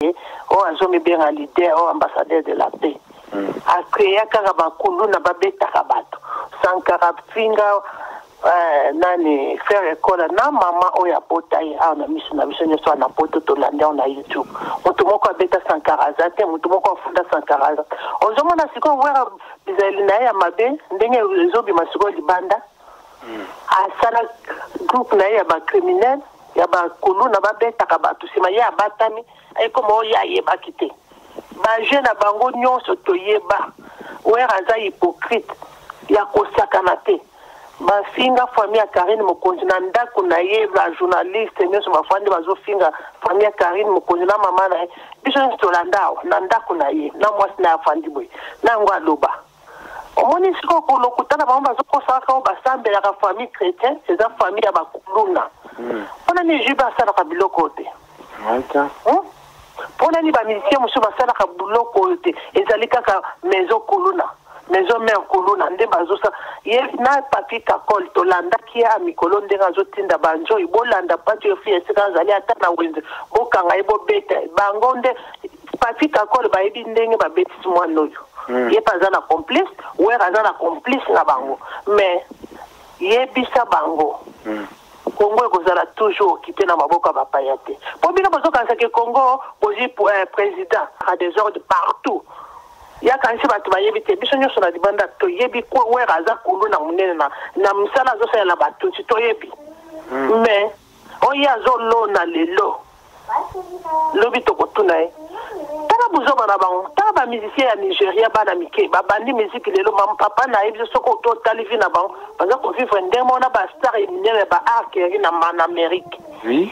o azomi bien leader o ambassadeur de la paix a créé Karabakulu na babeta kabato Sankara Finga nani faire école na mama oya potai ana misu na biso nyoso na poto to landa na YouTube mutu moko abeta Sankara zate mutu moko afunda Sankara ozomona siko wera bizali na ya mabe ndenge ezobi masiko libanda asala groupe na ya ba criminel ya ba kulu na babeta kabato sima ya batami ay komo ya yeba kite ba jeune bango nyonso to yeba wera za hypocrite ya kosakana te ba finga famille ya Karine Mokonzi na ndako na ye ba journaliste nyonso bafandi bazofinga famille ya Karine Mokonzi na mama na biso to landao na ndako na ye na mwasi na afandi boy na ngwa loba omoni siko ko lokutana ba bazokosa ka ba sambela ka famille chrétienne c'est une famille ya bakuluna ona ni jiba sala ka biloko te pona ni ba musicien muso ba sala ka biloko te ezali kaka maison kuluna maison mère kuluna nde bazosa ye na papi kakol to landa kia mikolo ndenga zotinda banjo ibolanda pati yo fie sika zali ata na wenze bokanga ibo beta bango nde papi kakol ba ebi ndenge ba beti mwana oyo ye paza na complice wera za na complice na bango mais ye bisa bango Congo ekozala toujours quitter na maboko ba payate po bino bozokanisa ke Congo bozi président a des ordres partout ya kanisi batu bayebi te biso nyonso na libanda to yebi ko wera za kulu na munene na msala zo sala batu to yebi mais oya zo lo na lelo lobi to kotuna e tala buzoba na bango tala ba musicien ya Nigeria bana mike ba bandi musique lelo mam papa na yebi soko to talivi na bango baza ko vivre ndemo na ba star eminere ba arquerie na Amérique oui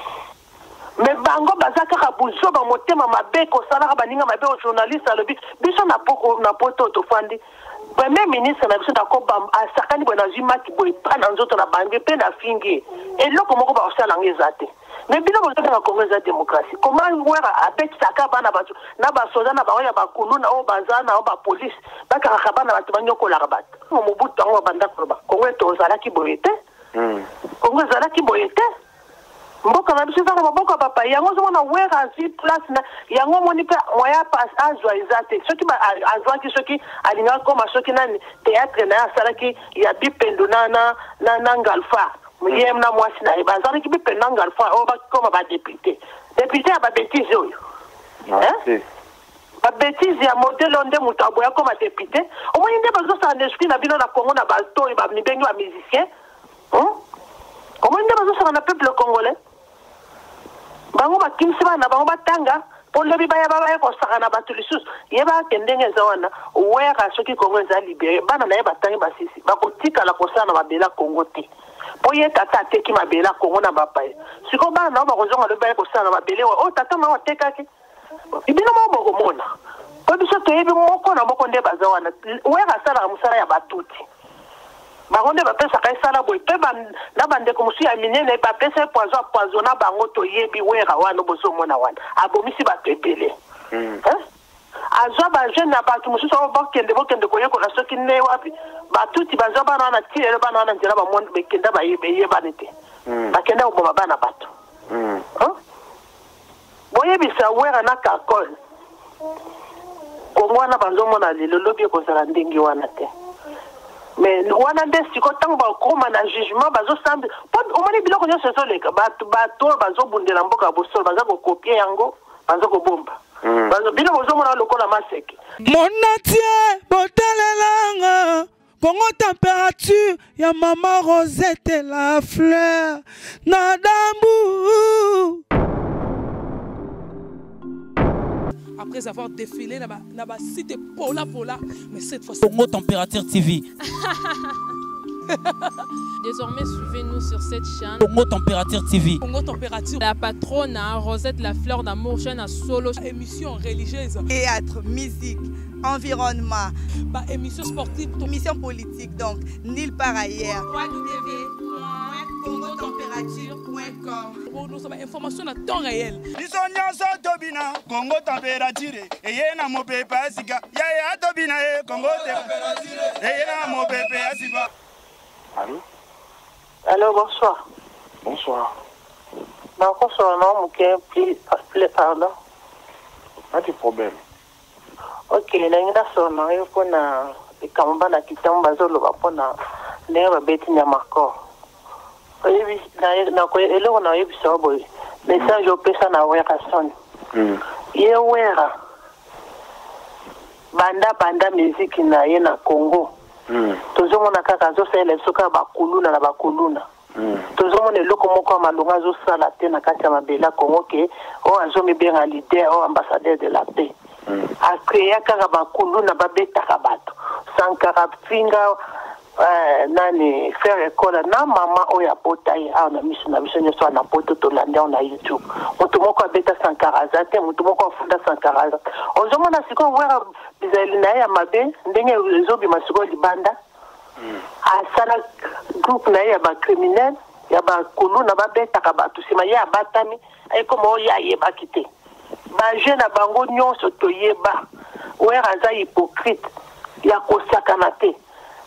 mais bango baza kaka buzoba motema mabe ko sala ba ninga mabe o journaliste alobi biso na poko na poto to fandi premier ministre na biso na ko ba asakani bona zima ki boy pa na nzoto na bange pe na fingi eloko moko ba osala ngezate mais bino bozo na Congo za démocratie comment wera abet saka bana batu na ba soda na ba oya ba kulu na o bazana o ba police ba kaka bana batu banyoko la rabat mo butu ngo banda ko ba Congo to zala ki boyete Congo zala ki boyete mboka na biso za mboka papa yango zo na wera zi place na yango moni pe moya pass azwa izate soki ba azwa ki soki alinga koma soki na théâtre na sala ki ya bipendo na ngalfa yem na mwasi na bazali ki bipendo ngalfa o ba koma ba député ba bêtise oyo ba bêtise ya modèle onde mutabo ya koma député o moni nde bazo sa l'esprit na bino na Congo na bato ba mibengi ba musicien o moni nde bazo sa na peuple congolais bango bakimisi bana bango batanga pondo bibaya baba ko sakana batu lisusu yeba kendenge zawana wera soki Congo za libéré bana na yeba tangi basisi bakotika la kosana mabela Congo te poye tata teki mabela Congo na bapaye siko bana na bakozonga le baye kosana mabele o tata ma otekaki ibino mo bokomona po biso to yebi moko na moko nde bazawana wera sala musala ya batuti bangonde bapesa kai sala boy pe na bande ko musu ya minene bapesa poison bango to yebi wera wana bozo mona wana abomisi batepele azwa ba jeune na batu musu so bokende ko yeko na soki ne wapi batuti bazwa bana na tire bana na njira ba monde bekenda ba yebe banete bakenda uboma bana batu boyebi sa wera na kakol ko mwana banzo mona lelo lobi ko zala ndingi wana te mais wana nde siko tango ba koma na jugement bazo sambi o moni biloko nyonso so leka bato bazo bundela mboka bosolo baza ko copier yango bazo ko bomba bazo bino bozo mona lokola maseke monatie botalelanga Congo température ya mama Rosette la fleur na dambu. Après avoir défilé là-bas cité Pola, mais cette fois Congo Température TV. Désormais, suivez-nous sur cette chaîne. Congo Température TV. Congo Température. La patronne Rosette la fleur d'amour, chaîne à solo. Émission religieuse. Théâtre, musique, environnement. Émission sportive. Émission politique, donc nulle part ailleurs. www.congotempérature.com. Nous avons information à temps réel. Congo Température. Et yena mo pepe asika. Ya tobina Congo Température. Et yena mo pepe asika. Allô? Allô, bonsoir. Bonsoir. Bonsoir, non, pardon. Pas de problème. Ok, nainda sona yo pona ikamba na kitamba zolo bapona lero beti nyamako. Oyebi na ko eloko na yebi sobo. Message opesa na wera son. Ye wera. Banda musique na ye na Congo. Tozomona kaka zo sele soka bakuluna na bakuluna. Tozomona eloko moko malonga zo sala te na kati ya mabela Congo ke o azomi benga leader o ambassadeur de la paix. Akreya kaka bakuluna babetaka bato. Sankara Finga nani faire école na mama oya potai na miso na biso nyoso na poto to landa na YouTube. Mutu moko abeta Sankara zate, mutu moko afunda Sankara. Ozomona siko wera bizali na ya mabe ndenge ezobi masiko libanda. Asala groupe na ya ba criminel ya ba kuluna babetaka bato sima ya batami ay komo ya yeba kite. Ba jeune na bango nyonso to yeba wera za hypocrite ya kosakana te.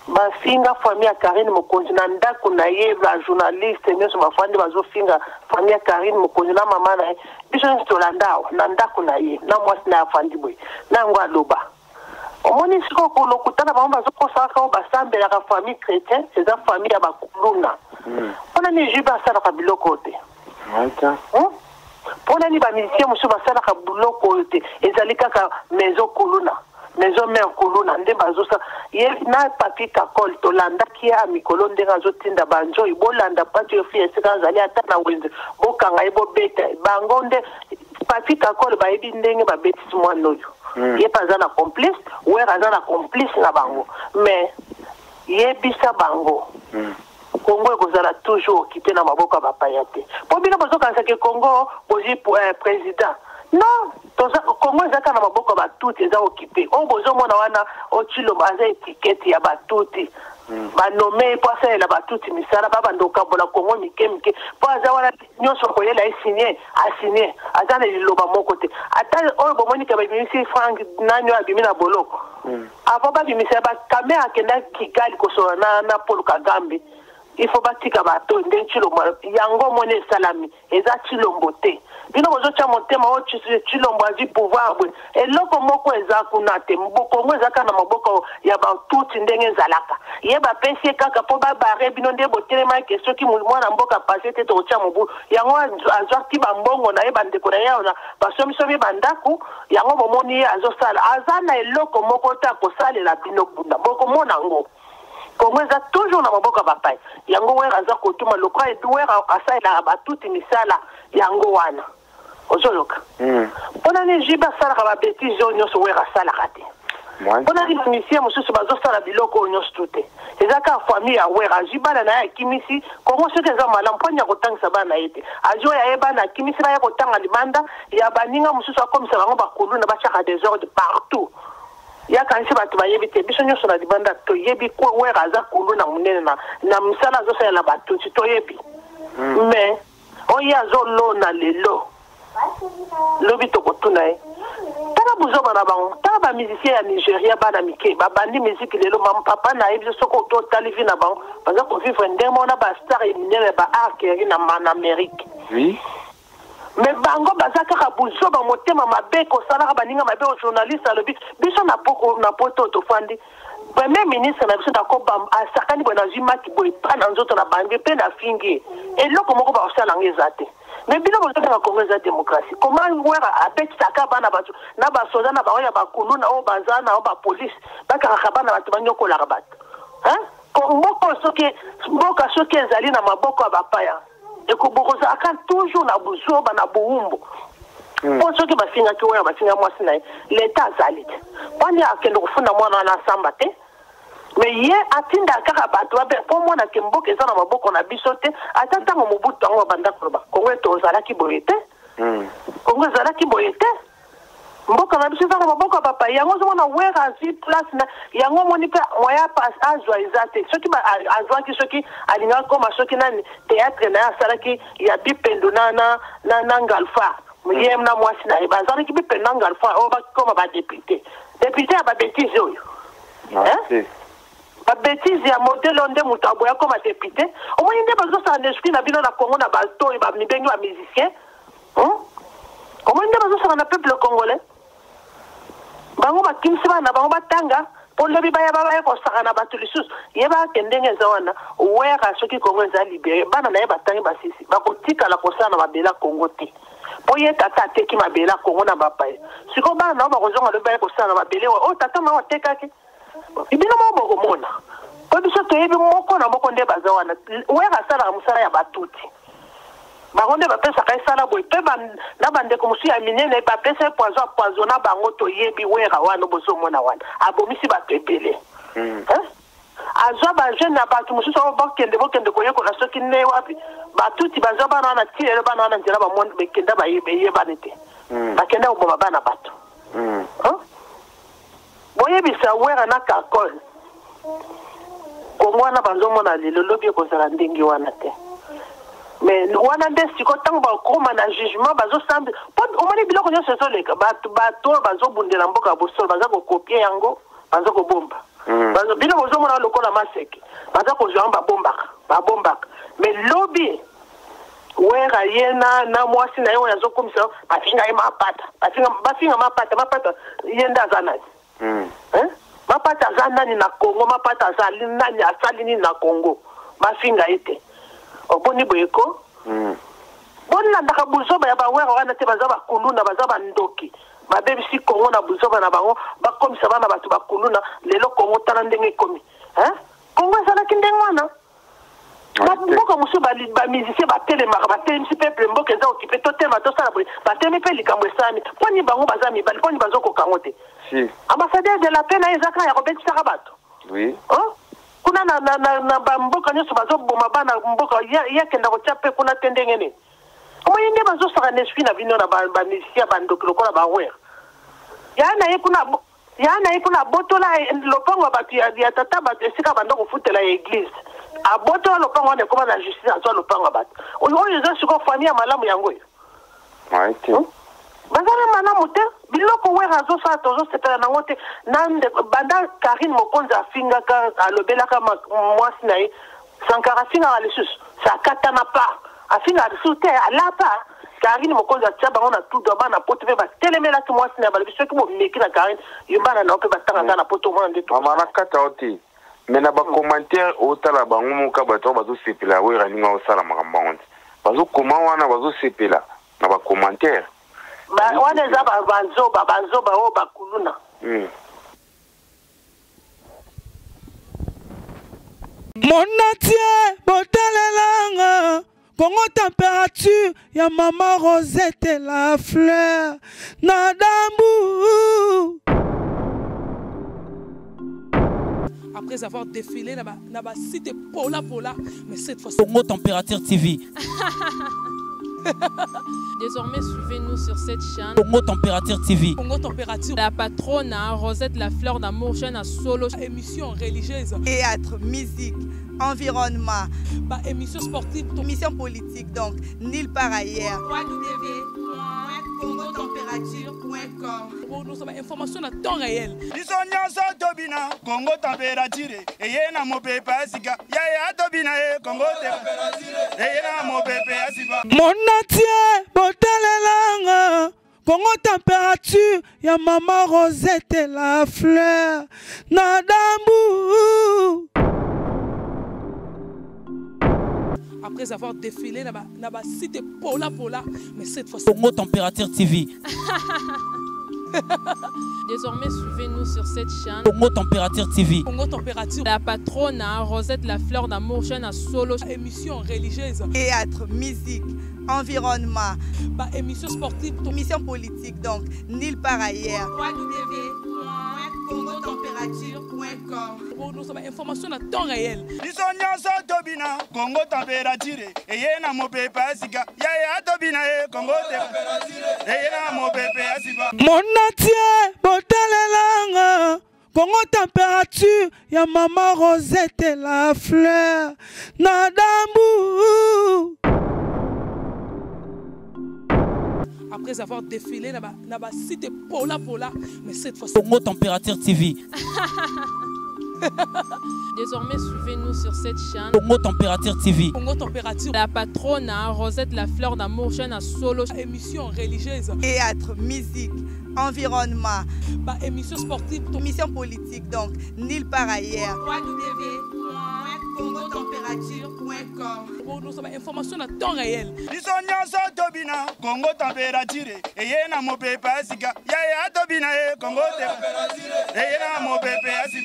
Ba finga famille Karine Mokonzi na ndako na ye ba journaliste nyoso mafandi bazo finga famille Karine Mokonzi na mama na biso nsto landao na ndako na ye na mwasi na afandi boy na ngwa loba omoni siko ko lokutana ba bazo kosaka o basambela ka famille chrétien c'est une famille ya bakuluna ona ni jiba sala ka biloko te Malta pona ni ba musicien muso basala ka biloko te ezali kaka maison kuluna maison mère kuluna nde bazosa ye na papi kakol to landa kia mikolo ndenga zotinda banjo ibolanda pati ofi esika zali ata na wenze bokanga ebo beta bango nde papi kakol ba ebi ndenge ba betis mwanoyo ye paza na complice wera za na complice na bango mais ye bisa bango Congo ekozala toujours occupé na maboko ba payate po bino bazokanisa ke Congo bozi président non Congo ezaka na maboko ba tuti eza occupé o bozomona wana o Chilombo aza étiquette ya ba tuti ba nommé po asala ba tuti misala ba bandoka bola Congo mike po aza wana nyonso ko yela signé aza na liloba moko te ata o bomoni ka ba bimisi Frank nanyo abimina boloko avant ba bimisa ba kamera kenda Kigali ko so na Paul Kagame il faut batika bato nde Chilombo yango mone salami eza Chilombo te bino bozo cha motema o Chilombo azi pouvoir bwe eloko moko eza kuna te mboko eza kana maboko ya ba tuti ndenge zalaka ye ba pesi kaka po ba bare bino nde botelema ke soki mwana mboka passé te to cha mobu yango azwaki ba mbongo na ye bandeko na yaona basomi bandaku yango bomoni azo sala azana eloko moko ta ko salela bino bunda boko mona ngo Congo eza toujours na maboko bapai yango wera za kotuma lokwa edwera asaila batuti misala yango wana ozoloka pona ni jiba sala ka bêtise nyonso wera sala kate pona ni musicien mususu bazo sala biloko nyonso tute eza ka famille ya wera jiba na ya kimisi Congo soki eza malamu ponya kotangisa bana yete ajo ya eba na kimisi ba ya kotanga libanda ya baninga mususu akomisa bango bakulu na bachaka désordre partout ya kanisi batu bayebi te biso nyonso na libanda to yebi ko wera aza kulu na munene na misala zo sala batu to yebi mais oya zo lo na lelo lobi to kotuna e tala buzo bana bango tala ba musicien ya Nigeria bana mike ba bandi musique lelo mam papa na yebi soko to talivi na bango baza ko vivre ndemo na ba star minene ba arqueri na Amérique oui mais bango bazaka ka buzo ba motema mabe ko sala ba ninga mabe o journaliste alobi biso na poko na poto to fandi premier ministre na biso na ko bam asakani bona jima ki boy pa na nzoto na bange pe na fingi eloko moko ba osala ngezate mais bino bozo ka Congo za démocratie comment wera apet saka bana bato na ba soda na ba ya ba kuluna o bazana o ba police baka ka bana bato banyoko la bato moko soki ezali na maboko ya bapaya ekobokoza aka toujours na buzoba na buumbu po soki basingaki oyo basinga mwasi na ye leta azali te pani akende kofunda mwana wana asamba te me ye atinda kaka bato babe po mwana ke mboka eza na maboko na biso te ata ntango mobutu yango babanda koloba Kongo ete ozalaki boye te Kongo ezalaki boye te mboka na biso eza na maboko ya papa yango ozomona wera azwi place na yango omoni mpe moya azwa eza te soki azwaki soki alingaki koma soki nani théâtre na ye asalaki ya bipendo na ngalfa ye na mwasi na ye bazalaki bipendo na ngalfa oyo bakoma badepute depute ya babétise oyo babétise ya modele nde moto aboya koma depute omoni nde bazosala na esprit na bino na Congo na bato oyo bamibengi ba musicien omoni nde bazosala na peuple congolais bango bakimisi bana bango batanga polobi baya baba ko sakana batu lisusu yeba kendenge zawana wera soki Kongo eza libéré bana na yeba tangi basisi bakotika la kosana mabela Kongo te boye tata teki mabela Kongo na bapaye siko bana na bakozonga le baya kosana mabele o tata ma otekaki ibino mo bokomona po biso toyebi moko na moko nde bazawana wera sala musala ya batuti baronde bapesa kai sala boy pe na bande ko musu ya minene bapesa poison na bango to yebi wera wana boso mona wana abomisi bapepele azwa ba jeune na batu musu so bakende ko yeko na soki ne wapi batuti bazwa bana na tire bana na njira ba monde bekenda ba yebe banete bakenda ko bana batu boyebi sa wera na kakol ko mwana banzo mona lelo lobi ko zala ndingi wana te mais wana nde siko tango bakoma na jugement bazosambi omoni biloko nyonso ezoleka bato bazo bundela mboka bosolo baza kokopie yango baza kobomba biloko ozomona lokola maseke baza kozwa babombaka mais lobi wera ye na mwasi na ye oyo azokomisa bafinga ye mapata bafinga mapata ye nde aza nani mapata aza nani na Kongo mapata azali nani asali nini na Kongo bafinga ye te oboni boyeko bonna ndaka buzoba ya bawera wana te baza bakuluna baza bandoki babebisi Kongo na buzoba na bango bakomisa bana batu bakuluna lelo Kongo tala ndenge komi Kongo ezalaki ndenge wana mboka mosusu bamisicien batelemaka batelemisi peuple mboka eza okipe totema tosala boye batemi mpe likambo esami mponi bango baza mibali mponi bazokokango te ambassadeur de la paix na ye ezaka ya kobetisaka bato kuna na bamboka nyonso bazoboma bana mboka yakenda kotia mpe kuna te ndenge nini omoyi nde bazosaka na esprit na bino na bamisicien bandoki lokola bawera yaa na ye kuna abotola lopango bato ya tata bato esika bando kofutela ya église abotola lopango wana ekoma na justice azwa lopango bato oyo eza siko famille ya malamu yango oyo bazana malamu te biloko wera azosala tozosepela nango te nande banda Karine Mokonzi afingaka alobelaka mwasi na ye Sankara afingaka lisusu sakatana pa afingaka lisusu te alapa Karine Mokonzi atia bango na tudo bana poto mpe batelemelaki mwasi na ye balobi soki bomeki na Karine yo bana nao mpe batangaka na poto mwana nde mama nakata o te me na bacommentaire otala bango moka bato bazosepela wera ninga osala makambo yango te bazokoma wana bazosepela na bacommentaire wana eza banzoba oyo bakuluna monatie botalelanga Congo température ya maman Rosette la fleur na dambu. Après avoir défilé na ba site Pola, mais cette fois Congo Température TV. Désormais, suivez-nous sur cette chaîne. Congo Température TV. Congo Température. La patronne Rosette la fleur d'amour, chaîne à solo. Émission religieuse. Théâtre, musique, environnement. Bah, émission sportive. Émission politique, donc nulle part ailleurs. www.congotempérature.com. Nous avons information à temps réel. Bisonyoso tobina Congo Température. Eyena mopepe asika. Yaya tobina Congo Température. Eyena mopepe asika. Monatie botalelanga Congo Température ya maman Rosette la fleur na dambu. Après avoir défilé na ba site Pola, mais cette fois Congo Température TV. Désormais, suivez-nous sur cette chaîne. Congo Température TV. Congo Température. La patronne Rosette la fleur d'amour, chaîne à solo. Émission religieuse. Théâtre, musique, environnement. Bah, émission sportive. Émission politique, donc nulle part ailleurs. www.congotempérature.com. Nous avons information à temps réel. Bisonyoso tobina Congo Température. Eyena mopepe asika. Yaya tobina Congo Température. Eyena mopepe asika. Monatie botalelanga Congo Température ya maman Rosette la fleur na dambu. Après avoir défilé na ba site Pola, mais cette fois Congo Température TV. Désormais, suivez-nous sur cette chaîne. Congo Température TV. Congo Température. La patronne Rosette La Fleur d'Amour, chaîne à solo. Émission religieuse. Théâtre, musique, environnement. Bah, émission sportive. Émission politique, donc, nulle part ailleurs. www.congotempérature.com. Pour nous avoir information à temps réel. biso nyonso tobina Congo température eye na mopepe asika yaya tobina Congo température eye na mopepe asika